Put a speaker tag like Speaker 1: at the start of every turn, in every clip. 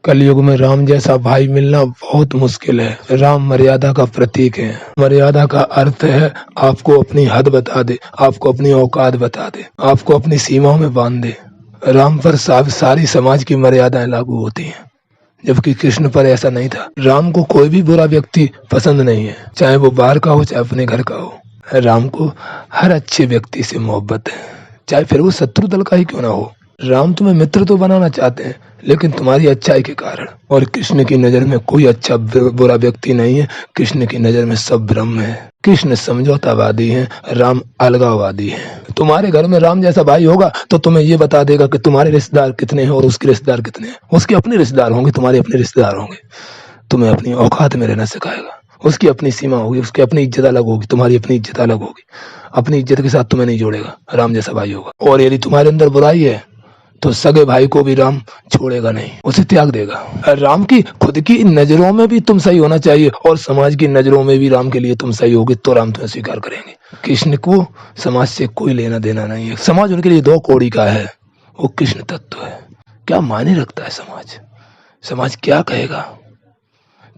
Speaker 1: कलयुग में राम जैसा भाई मिलना बहुत मुश्किल है। राम मर्यादा का प्रतीक है। मर्यादा का अर्थ है आपको अपनी हद बता दे, आपको अपनी औकात बता दे, आपको अपनी सीमाओं में बांध दे। राम पर सारी समाज की मर्यादाएं लागू होती हैं, जबकि कृष्ण पर ऐसा नहीं था। राम को कोई भी बुरा व्यक्ति पसंद नहीं है, चाहे वो बाहर का हो चाहे अपने घर का हो। राम को हर अच्छे व्यक्ति से मोहब्बत है, चाहे फिर वो शत्रु दल का ही क्यों ना हो। राम तुम्हें मित्र तो बनाना चाहते हैं, लेकिन तुम्हारी अच्छाई के कारण। और कृष्ण की नजर में कोई अच्छा बुरा व्यक्ति नहीं है। कृष्ण की नजर में सब ब्रह्म है। कृष्ण समझौतावादी है, राम अलगाववादी है। तुम्हारे घर में राम जैसा भाई होगा तो तुम्हें ये बता देगा कि तुम्हारे रिश्तेदार कितने हैं और उसके रिश्तेदार कितने हैं। उसके अपने रिश्तेदार होंगे, तुम्हारे अपने रिश्तेदार होंगे। तुम्हें अपनी औकात में रहना सिखाएगा। उसकी अपनी सीमा होगी, उसकी अपनी इज्जत अलग होगी, तुम्हारी अपनी इज्जत अलग होगी। अपनी इज्जत के साथ तुम्हें नहीं जोड़ेगा, राम जैसा भाई होगा। और यदि तुम्हारे अंदर बुराई है तो सगे भाई को भी राम छोड़ेगा नहीं, उसे त्याग देगा। राम की खुद की नजरों में भी तुम सही होना चाहिए और समाज की नजरों में भी राम के लिए तुम सही होगे तो राम तुम्हें स्वीकार करेंगे। कृष्ण को समाज से कोई लेना देना नहीं है। समाज उनके लिए दो कौड़ी का है, वो कृष्ण तत्व है। क्या मायने रखता है समाज? समाज क्या कहेगा?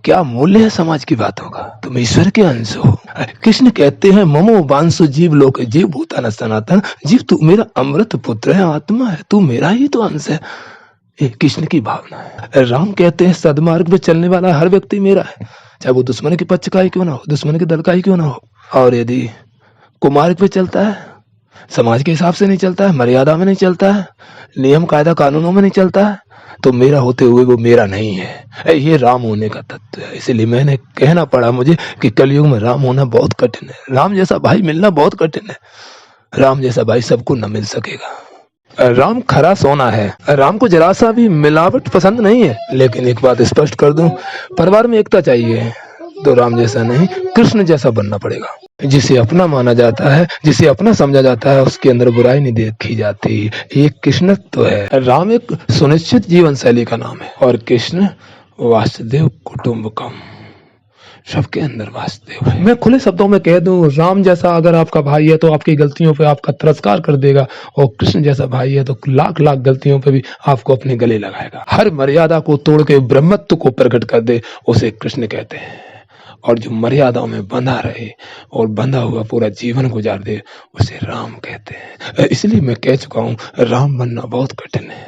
Speaker 1: क्या मूल्य है समाज की बातों का? तुम ईश्वर के अंश हो। कृष्ण कहते हैं ममो वांसु जीव लोक, जीव भूतान सनातन। जीव तू मेरा अमृत पुत्र है, आत्मा है, तू मेरा ही तो अंश है। ये कृष्ण की भावना है। राम कहते हैं सदमार्ग पे चलने वाला हर व्यक्ति मेरा है, चाहे वो दुश्मन के पक्ष का ही क्यों ना हो, दुश्मन के दल का ही क्यों ना हो। और यदि कुमार्ग पे चलता है, समाज के हिसाब से नहीं चलता है, मर्यादा में नहीं चलता है, नियम कायदा कानूनों में नहीं चलता है, तो मेरा होते हुए वो मेरा नहीं है। ये राम होने का तत्व है। इसलिए मैंने कहना पड़ा मुझे कि कलयुग में राम होना बहुत कठिन है। राम जैसा भाई मिलना बहुत कठिन है। राम जैसा भाई सबको न मिल सकेगा। राम खरा सोना है। राम को जरा सा भी मिलावट पसंद नहीं है। लेकिन एक बात स्पष्ट कर दूं, परिवार में एकता चाहिए तो राम जैसा नहीं, कृष्ण जैसा बनना पड़ेगा। जिसे अपना माना जाता है, जिसे अपना समझा जाता है, उसके अंदर बुराई नहीं देखी जाती। ये कृष्णत्व है। राम एक सुनिश्चित जीवन शैली का नाम है और कृष्ण वासुदेव कुटुंबकम, सबके अंदर वासुदेव है। मैं खुले शब्दों में कह दूं, राम जैसा अगर आपका भाई है तो आपकी गलतियों पे आपका तिरस्कार कर देगा, और कृष्ण जैसा भाई है तो लाख लाख गलतियों पे भी आपको अपने गले लगाएगा। हर मर्यादा को तोड़ के ब्रह्मत्व को प्रकट कर दे, उसे कृष्ण कहते हैं। और जो मर्यादाओं में बंधा रहे और बंधा हुआ पूरा जीवन गुजार दे, उसे राम कहते हैं। इसलिए मैं कह चुका हूं, राम बनना बहुत कठिन है।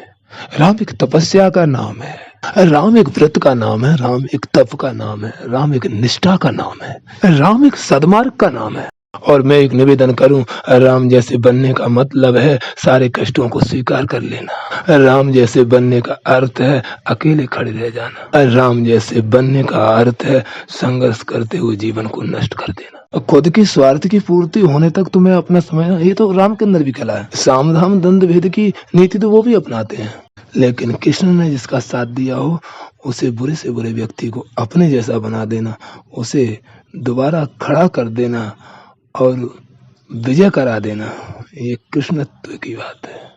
Speaker 1: राम एक तपस्या का नाम है, राम एक व्रत का नाम है, राम एक तप का नाम है, राम एक निष्ठा का नाम है, राम एक सद्मार्ग का नाम है। और मैं एक निवेदन करूं, राम जैसे बनने का मतलब है सारे कष्टों को स्वीकार कर लेना। राम जैसे बनने का अर्थ है अकेले खड़े रह जाना। राम जैसे बनने का अर्थ है संघर्ष करते हुए जीवन को नष्ट कर देना। खुद की स्वार्थ की पूर्ति होने तक तुम्हें अपना समय, ये तो राम के अंदर भी कला है। साम दाम दंड भेद की नीति तो वो भी अपनाते हैं, लेकिन कृष्ण ने जिसका साथ दिया हो, उसे बुरे से बुरे व्यक्ति को अपने जैसा बना देना, उसे दोबारा खड़ा कर देना और विजय करा देना, ये कृष्णत्व की बात है।